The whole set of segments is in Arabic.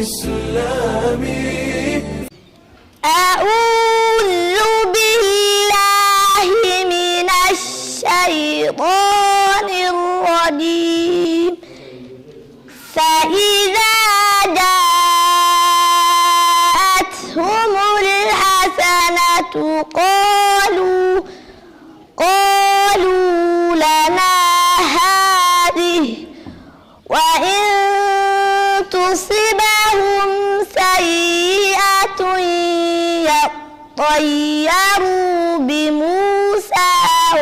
إسلامي. أعوذ بالله من الشيطان الرجيم. فإذا جاءتهم الحسنة قالوا لنا هذه، وإن تصبهم سيئة يطيروا بموسى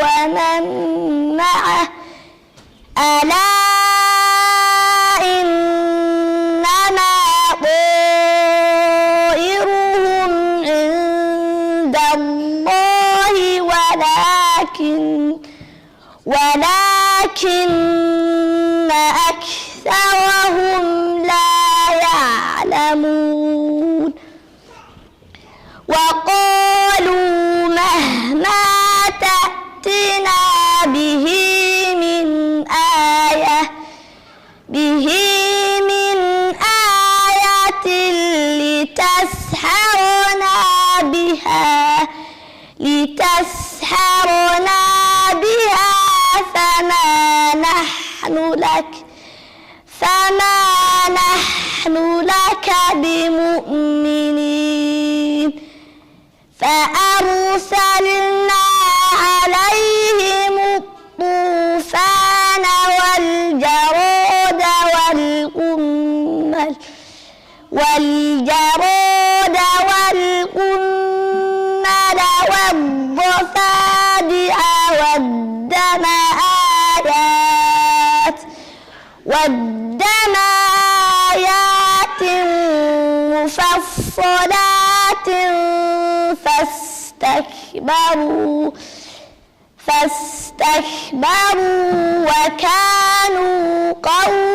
ومن معه، ألا إنما طائرهم عند الله ولكن أكثرهم لا يعلمون. وقالوا مهما تأتنا به من آية لتسحرنا بها فما نحن لك بمؤمنين. فأرسلنا عليهم الطوفان والجراد والضفادع والدم آيات مفصلات فاستكبروا وكانوا قوما